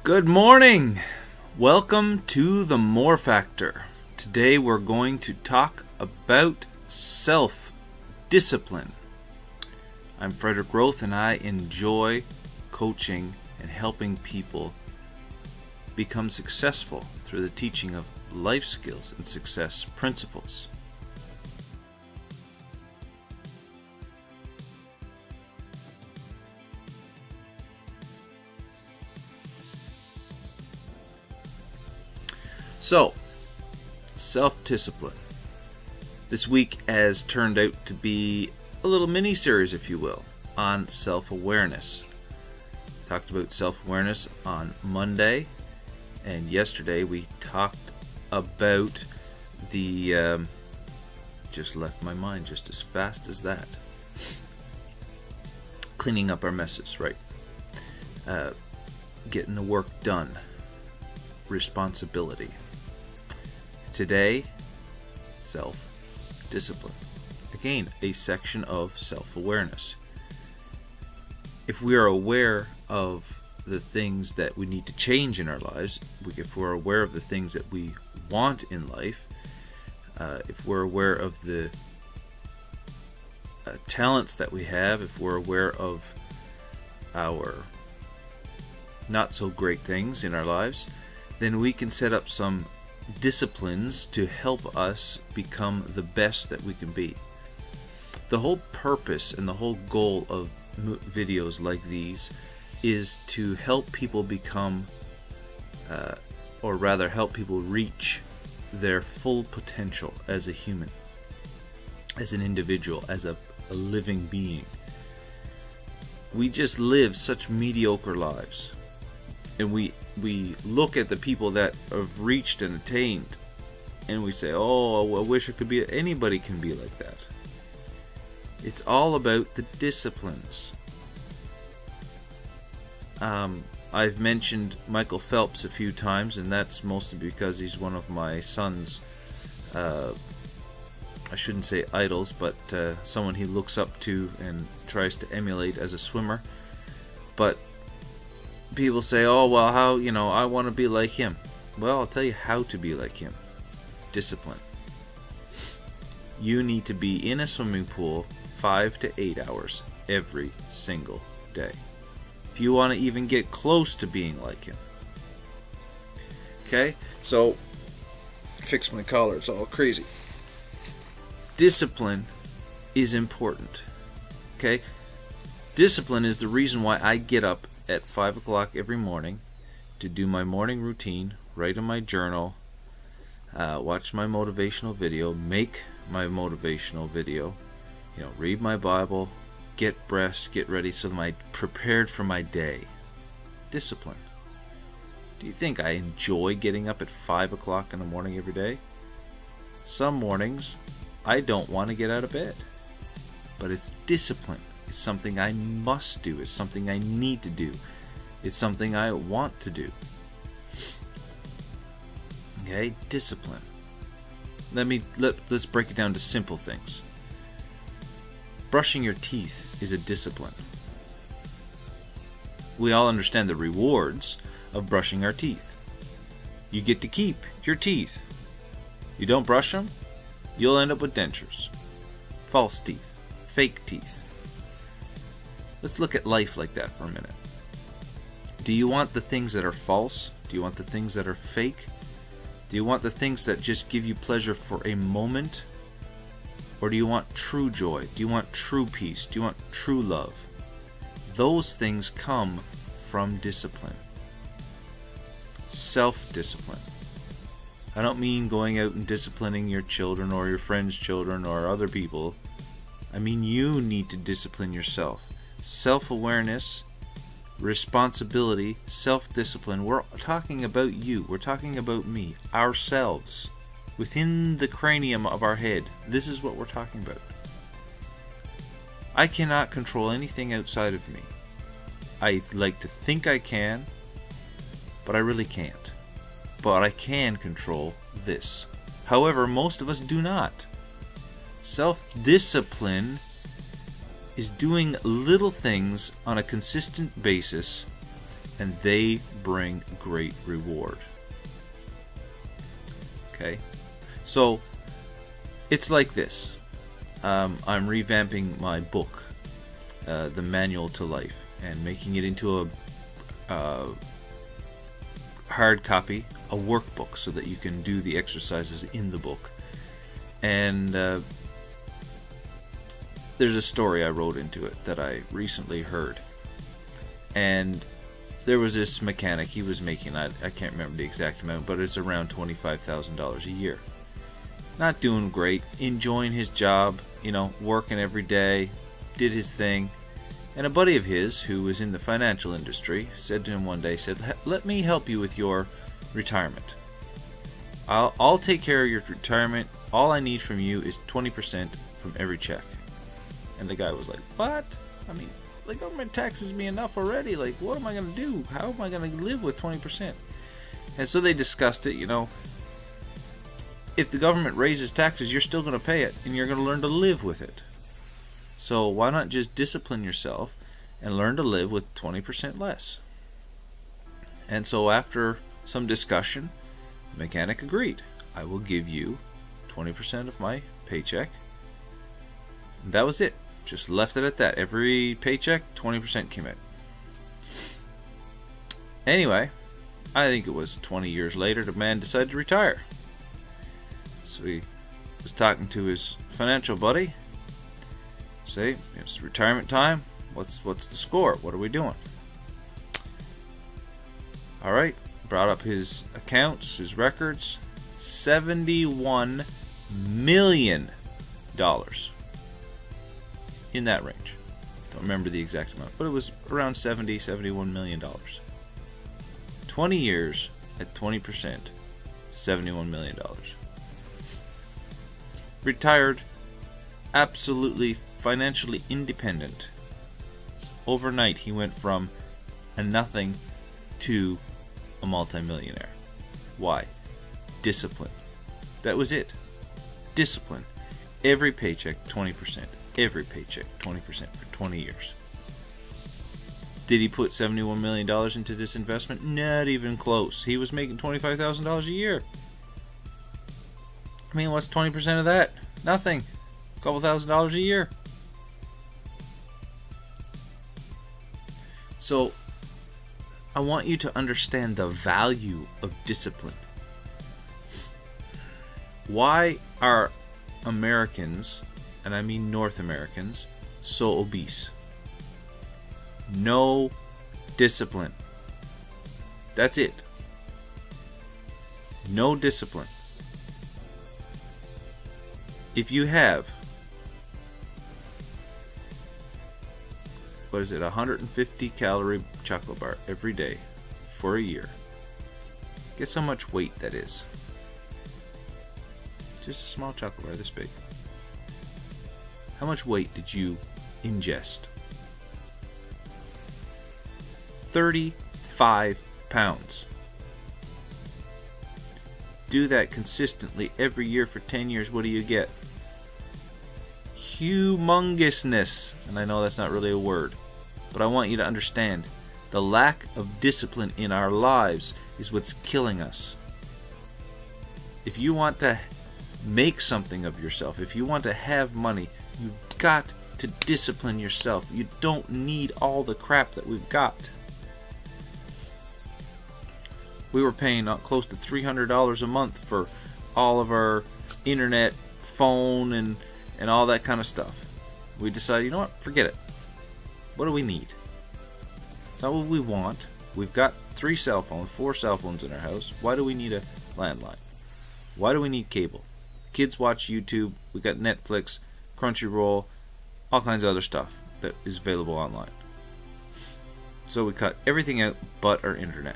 Good morning! Welcome to the More Factor. Today we're going to talk about self-discipline. I'm Frederick Roth and I enjoy coaching and helping people become successful through the teaching of life skills and success principles. So, self-discipline. This week has turned out to be a little mini-series, if you will, on self-awareness. Talked about self-awareness on Monday, and yesterday we talked about the... just left my mind just as fast as that. Cleaning up our messes, right. Getting the work done. Responsibility. Today, self-discipline. Again, a section of self-awareness. If we are aware of the things that we need to change in our lives, if we're aware of the things that we want in life, if we're aware of the talents that we have, if we're aware of our not so great things in our lives, then we can set up some disciplines to help us become the best that we can be. The whole purpose and the whole goal of videos like these is to help people become, or rather help people reach their full potential as a human, as an individual, as a living being. We just live such mediocre lives, and we look at the people that have reached and attained, and we say, oh, I wish I could be. Anybody can be like that. It's all about the disciplines. I've mentioned Michael Phelps a few times, and that's mostly because he's one of my son's, I shouldn't say idols, but someone he looks up to and tries to emulate as a swimmer. But people say, oh, well, how, I want to be like him. Well, I'll tell you how to be like him. Discipline. You need to be in a swimming pool 5 to 8 hours every single day if you want to even get close to being like him. Okay? So, fix my collar. It's all crazy. Discipline is important. Okay? Discipline is the reason why I get up at 5 o'clock every morning to do my morning routine, write in my journal, watch my motivational video, make my motivational video, read my Bible, get dressed, get ready so that I'm prepared for my day. Discipline. Do you think I enjoy getting up at 5 o'clock in the morning every day? Some mornings I don't want to get out of bed, but it's discipline. It's something I must do. It's something I need to do. It's something I want to do. Okay, discipline. Let's break it down to simple things. Brushing your teeth is a discipline. We all understand the rewards of brushing our teeth. You get to keep your teeth. You don't brush them, you'll end up with dentures. False teeth. Fake teeth. Let's look at life like that for a minute. Do you want the things that are false? Do you want the things that are fake? Do you want the things that just give you pleasure for a moment? Or do you want true joy? Do you want true peace? Do you want true love? Those things come from discipline. Self-discipline. I don't mean going out and disciplining your children or your friends' children or other people. I mean you need to discipline yourself. Self-awareness, responsibility, self-discipline. We're talking about you. We're talking about me, ourselves. Within the cranium of our head. This is what we're talking about. I cannot control anything outside of me. I like to think I can, but I really can't. But I can control this. However, most of us do not. Self-discipline is doing little things on a consistent basis and they bring great reward. Okay, so it's like this. I'm revamping my book, The Manual to Life, and making it into a hard copy, a workbook, so that you can do the exercises in the book. And there's a story I wrote into it that I recently heard. And there was this mechanic, he was making, I can't remember the exact amount, but it's around $25,000 a year. Not doing great, enjoying his job, working every day, did his thing. And a buddy of his, who was in the financial industry, said to him one day, let me help you with your retirement. I'll take care of your retirement. All I need from you is 20% from every check. And the guy was like, what? I mean, the government taxes me enough already. Like, what am I going to do? How am I going to live with 20%? And so they discussed it, If the government raises taxes, you're still going to pay it, and you're going to learn to live with it. So why not just discipline yourself and learn to live with 20% less? And so after some discussion, the mechanic agreed. I will give you 20% of my paycheck. And that was it. Just left it at that. Every paycheck, 20% came in. Anyway, I think it was 20 years later, the man decided to retire. So he was talking to his financial buddy. Say, it's retirement time. What's the score? What are we doing? Alright, brought up his accounts, his records. $71 million. In that range. Don't remember the exact amount, but it was around $71 million. 20 years at 20%, $71 million. Retired, absolutely financially independent. Overnight, he went from a nothing to a multimillionaire. Why? Discipline. That was it. Discipline. Every paycheck, 20%. Every paycheck, 20% for 20 years. Did he put $71 million into this investment? Not even close. He was making $25,000 a year. I mean, what's 20% of that? Nothing. A couple $1,000s a year. So, I want you to understand the value of discipline. Why are Americans, and I mean North Americans, so obese? No discipline. That's it. No discipline. If you have, what is it, 150 calorie chocolate bar every day for a year, guess how much weight that is? Just a small chocolate bar this big. How much weight did you ingest? 35 pounds. Do that consistently every year for 10 years. What do you get? Humongousness. And I know that's not really a word, but I want you to understand the lack of discipline in our lives is what's killing us. If you want to make something of yourself, if you want to have money, you've got to discipline yourself. You don't need all the crap that we've got. We were paying close to $300 a month for all of our internet, phone, and all that kind of stuff. We decided, you know what, forget it. What do we need? It's not what we want. We've got 4 cell phones in our house. Why do we need a landline? Why do we need cable? Kids watch YouTube. We got Netflix, Crunchyroll, all kinds of other stuff that is available online. So we cut everything out but our internet.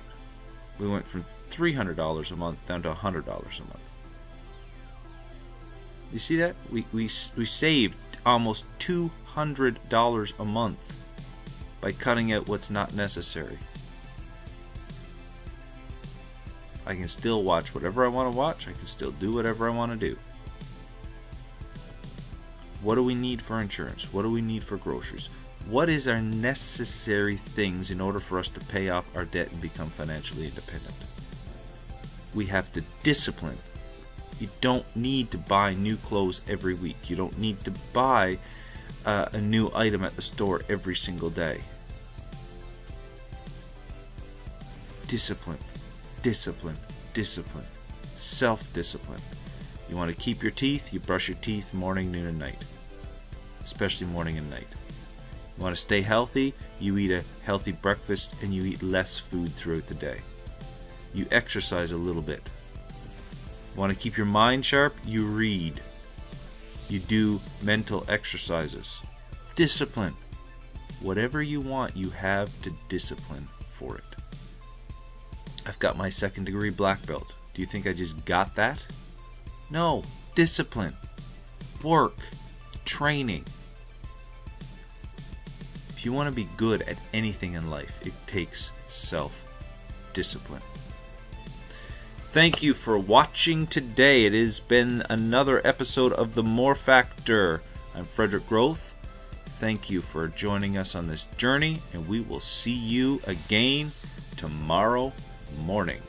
We went from $300 a month down to $100 a month. You see that? We saved almost $200 a month by cutting out what's not necessary. I can still watch whatever I want to watch. I can still do whatever I want to do. What do we need for insurance? What do we need for groceries? What is our necessary things in order for us to pay off our debt and become financially independent? We have to discipline. You don't need to buy new clothes every week. You don't need to buy a new item at the store every single day. Discipline, discipline, discipline. Self-discipline. You want to keep your teeth, you brush your teeth morning, noon, and night. Especially morning and night. You want to stay healthy, you eat a healthy breakfast and you eat less food throughout the day. You exercise a little bit. You want to keep your mind sharp, you read. You do mental exercises. Discipline. Whatever you want, you have to discipline for it. I've got my 2nd degree black belt. Do you think I just got that? No. Discipline. Work. Training. If you want to be good at anything in life, it takes self-discipline. Thank you for watching today. It has been another episode of The More Factor. I'm Frederick Groth. Thank you for joining us on this journey, and we will see you again tomorrow morning.